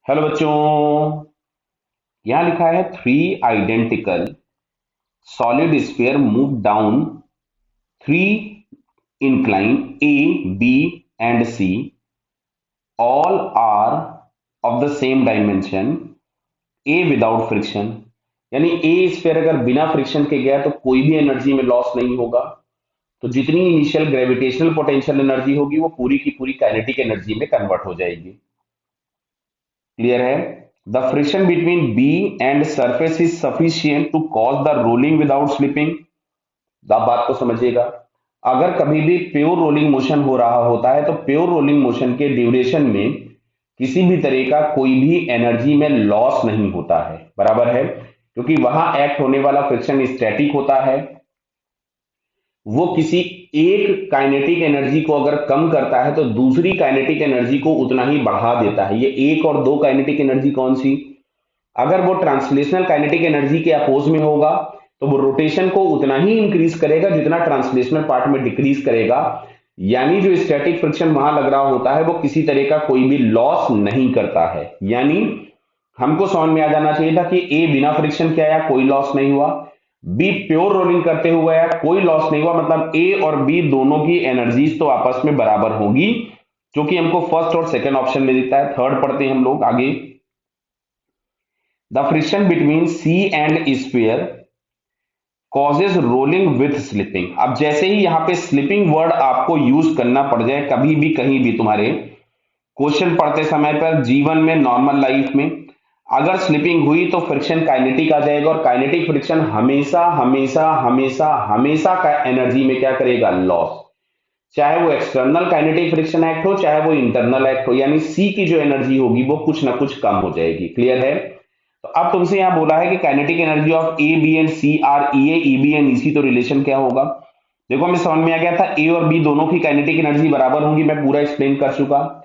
Hello बच्चों, यहां लिखा है three identical solid sphere move down three incline A, B and C all are of the same dimension A without friction। यानी ए sphere अगर बिना friction के गया तो कोई भी एनर्जी में लॉस नहीं होगा। तो जितनी इनिशियल ग्रेविटेशनल पोटेंशियल एनर्जी होगी वो पूरी की पूरी काइनेटिक एनर्जी में कन्वर्ट हो जाएगी। क्लियर है? The friction between B and surface is sufficient to cause the rolling without slipping. आप बात को समझिएगा, अगर कभी भी प्योर रोलिंग मोशन हो रहा होता है तो प्योर रोलिंग मोशन के ड्यूरेशन में किसी भी तरह का कोई भी एनर्जी में लॉस नहीं होता है। बराबर है, क्योंकि वहां एक्ट होने वाला फ्रिक्शन स्टैटिक होता है। वो किसी एक काइनेटिक एनर्जी को अगर कम करता है तो दूसरी काइनेटिक एनर्जी को उतना ही बढ़ा देता है। ये एक और दो काइनेटिक एनर्जी कौन सी? अगर वो ट्रांसलेशनल काइनेटिक एनर्जी के अपोज में होगा तो वो रोटेशन को उतना ही इंक्रीज करेगा जितना ट्रांसलेशनल पार्ट में डिक्रीज करेगा। यानी जो स्टैटिक फ्रिक्शन वहां लग रहा होता है वो किसी तरह का कोई भी लॉस नहीं करता है। यानी हमको समझ में आ जाना चाहिए था कि ए बिना फ्रिक्शन के आया, कोई लॉस नहीं हुआ। बी प्योर रोलिंग करते हुए आया, कोई लॉस नहीं हुआ। मतलब ए और बी दोनों की एनर्जीज तो आपस में बराबर होगी, क्योंकि हमको फर्स्ट और सेकंड ऑप्शन में दिखता है। थर्ड पढ़ते हैं हम लोग आगे। The friction between C and sphere causes rolling with slipping. अब जैसे ही यहां पे स्लिपिंग वर्ड आपको यूज करना पड़ जाए कभी भी कहीं भी, तुम्हारे क्वेश्चन पढ़ते समय पर, जीवन में, नॉर्मल लाइफ में, अगर स्लिपिंग हुई तो फ्रिक्शन काइनेटिक आ जाएगा। और काइनेटिक फ्रिक्शन हमेशा हमेशा हमेशा हमेशा का एनर्जी में क्या करेगा? लॉस। चाहे वो एक्सटर्नल काइनेटिक फ्रिक्शन एक्ट हो, चाहे वो इंटरनल एक्ट हो, यानी सी की जो एनर्जी होगी वो कुछ ना कुछ कम हो जाएगी। क्लियर है? तो अब तुमसे यहां बोला है कि kinetic energy of A B and C are E A E B and E C, तो रिलेशन क्या होगा? देखो हमें समझ में आ गया था, ए और बी दोनों की काइनेटिक एनर्जी बराबर होंगी, मैं पूरा एक्सप्लेन कर चुका।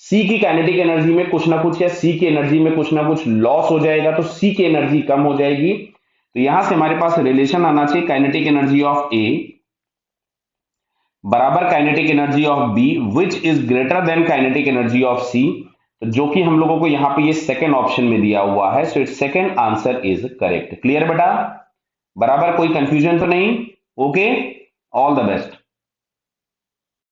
सी की काइनेटिक एनर्जी में कुछ ना कुछ, या सी की एनर्जी में कुछ ना कुछ लॉस हो जाएगा, तो सी की एनर्जी कम हो जाएगी। तो यहां से हमारे पास रिलेशन आना चाहिए, काइनेटिक एनर्जी ऑफ ए बराबर kinetic energy of B which is greater than kinetic energy of C. तो जो कि हम लोगों को यहां पे ये सेकंड ऑप्शन में दिया हुआ है, so it's second answer is correct. Clear बेटा? बराबर, कोई कंफ्यूजन तो नहीं? Okay, all the best.